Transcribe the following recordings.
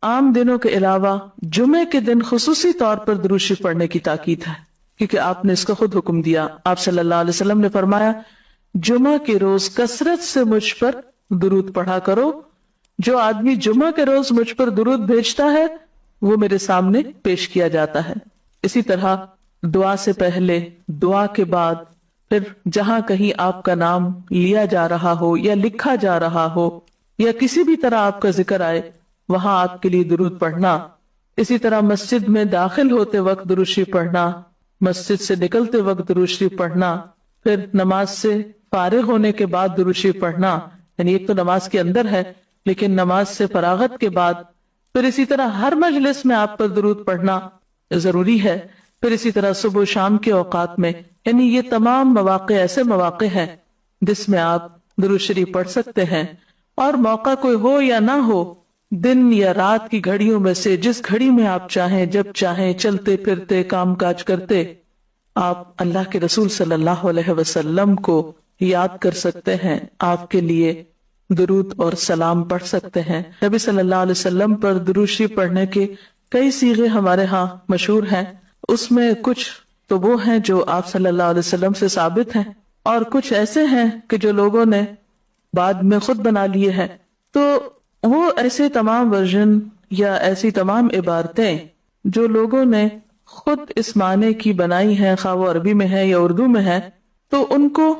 عام دنوں کے علاوہ جمعے کے دن خصوصی طور پر درود شریف پڑھنے کی تاکید ہے، کیونکہ آپ نے اس کا خود حکم دیا۔ آپ صلی اللہ علیہ وسلم نے فرمایا جمعہ کے روز کثرت سے مجھ پر درود پڑھا کرو، جو آدمی جمعہ کے روز مجھ پر درود بھیجتا ہے وہ میرے سامنے پیش کیا جاتا ہے۔ اسی طرح دعا سے پہلے، دعا کے بعد، پھر جہاں کہیں آپ کا نام لیا جا رہا ہو یا لکھا جا رہا ہو یا کسی بھی طرح آپ کا ذکر آئے وہاں آپ کے لیے درود پڑھنا۔ اسی طرح مسجد میں داخل ہوتے وقت درود شریف پڑھنا، مسجد سے نکلتے وقت درود شریف پڑھنا، پھر نماز سے فارغ ہونے کے بعد درود شریف پڑھنا، یعنی ایک تو نماز کے اندر ہے لیکن نماز سے فراغت کے بعد، پھر اسی طرح ہر مجلس میں آپ پر درود پڑھنا ضروری ہے، پھر اسی طرح صبح و شام کے اوقات میں، یعنی یہ تمام مواقع ایسے مواقع ہیں جس میں آپ درود شریف پڑھ سکتے ہیں۔ اور موقع کوئی ہو یا نہ ہو، دن یا رات کی گھڑیوں میں سے جس گھڑی میں آپ چاہیں، جب چاہیں، چلتے پھرتے کام کاج کرتے، آپ اللہ کے رسول صلی اللہ علیہ وسلم کو یاد کر سکتے ہیں، آپ کے لیے درود اور سلام پڑھ سکتے ہیں۔ نبی صلی اللہ علیہ وسلم پر درود شریف پڑھنے کے کئی صیغے ہمارے ہاں مشہور ہیں، اس میں کچھ تو وہ ہیں جو آپ صلی اللہ علیہ وسلم سے ثابت ہیں اور کچھ ایسے ہیں کہ جو لوگوں نے بعد میں خود بنا لیے ہیں۔ تو وہ ایسے تمام ورژن یا ایسی تمام عبارتیں جو لوگوں نے خود اس معنی کی بنائی ہیں، خواہ وہ عربی میں ہے یا اردو میں ہے، تو ان کو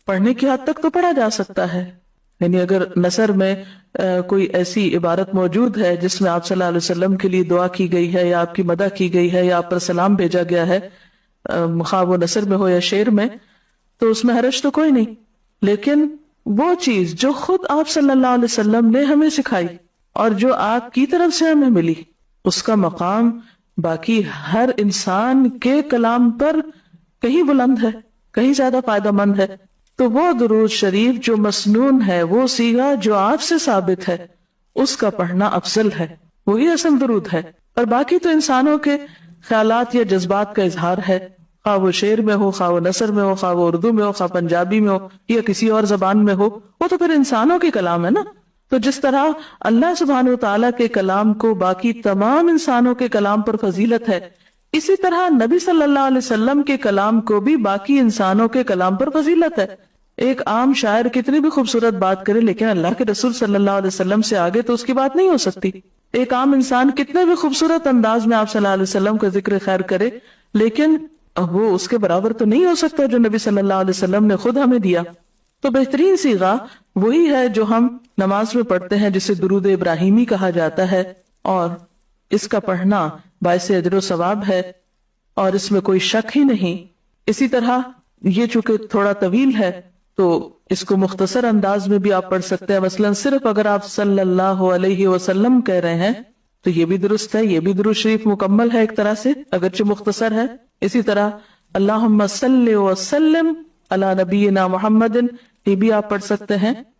پڑھنے کی حد تک تو پڑھا جا سکتا ہے۔ یعنی اگر نثر میں کوئی ایسی عبارت موجود ہے جس میں آپ صلی اللہ علیہ وسلم کے لیے دعا کی گئی ہے یا آپ کی مدح کی گئی ہے یا آپ پر سلام بھیجا گیا ہے، خواہ وہ نثر میں ہو یا شعر میں، تو اس میں حرج تو کوئی نہیں، لیکن وہ چیز جو خود آپ صلی اللہ علیہ وسلم نے ہمیں سکھائی اور جو آپ کی طرف سے ہمیں ملی، اس کا مقام باقی ہر انسان کے کلام پر کہیں بلند ہے، کہیں زیادہ فائدہ مند ہے۔ تو وہ درود شریف جو مسنون ہے، وہ صیغہ جو آپ سے ثابت ہے، اس کا پڑھنا افضل ہے، وہی اصل درود ہے۔ اور باقی تو انسانوں کے خیالات یا جذبات کا اظہار ہے، خواہ وہ شعر میں ہو، خواہ وہ نثر میں ہو، خواہ وہ اردو میں ہو، خواہ پنجابی میں ہو یا کسی اور زبان میں ہو، وہ تو پھر انسانوں کے کلام ہے نا۔ تو جس طرح اللہ سبحانہ وتعالیٰ کے کلام کو باقی تمام انسانوں کے کلام پر فضیلت ہے، اسی طرح نبی صلی اللہ علیہ وسلم کے کلام کو بھی باقی انسانوں کے کلام پر فضیلت ہے۔ ایک عام شاعر کتنی بھی خوبصورت بات کرے لیکن اللہ کے رسول صلی اللہ علیہ وسلم سے آگے تو اس کی بات نہیں ہو سکتی۔ ایک عام انسان کتنے بھی خوبصورت انداز میں آپ صلی اللہ علیہ وسلم کا ذکر خیر کرے لیکن وہ اس کے برابر تو نہیں ہو سکتا جو نبی صلی اللہ علیہ وسلم نے خود ہمیں دیا۔ تو بہترین صیغہ وہی ہے جو ہم نماز میں پڑھتے ہیں، جسے درود ابراہیمی کہا جاتا ہے، اور اس کا پڑھنا باعث اجر و ثواب ہے اور اس میں کوئی شک ہی نہیں۔ اسی طرح یہ چونکہ تھوڑا طویل ہے تو اس کو مختصر انداز میں بھی آپ پڑھ سکتے ہیں، مثلا صرف اگر آپ صلی اللہ علیہ وسلم کہہ رہے ہیں تو یہ بھی درست ہے، یہ بھی درود شریف مکمل ہے ایک طرح سے اگرچہ مختصر ہے۔ اسی طرح اللہم صلی وسلم علی نبینا محمد، یہ بھی آپ پڑھ سکتے ہیں،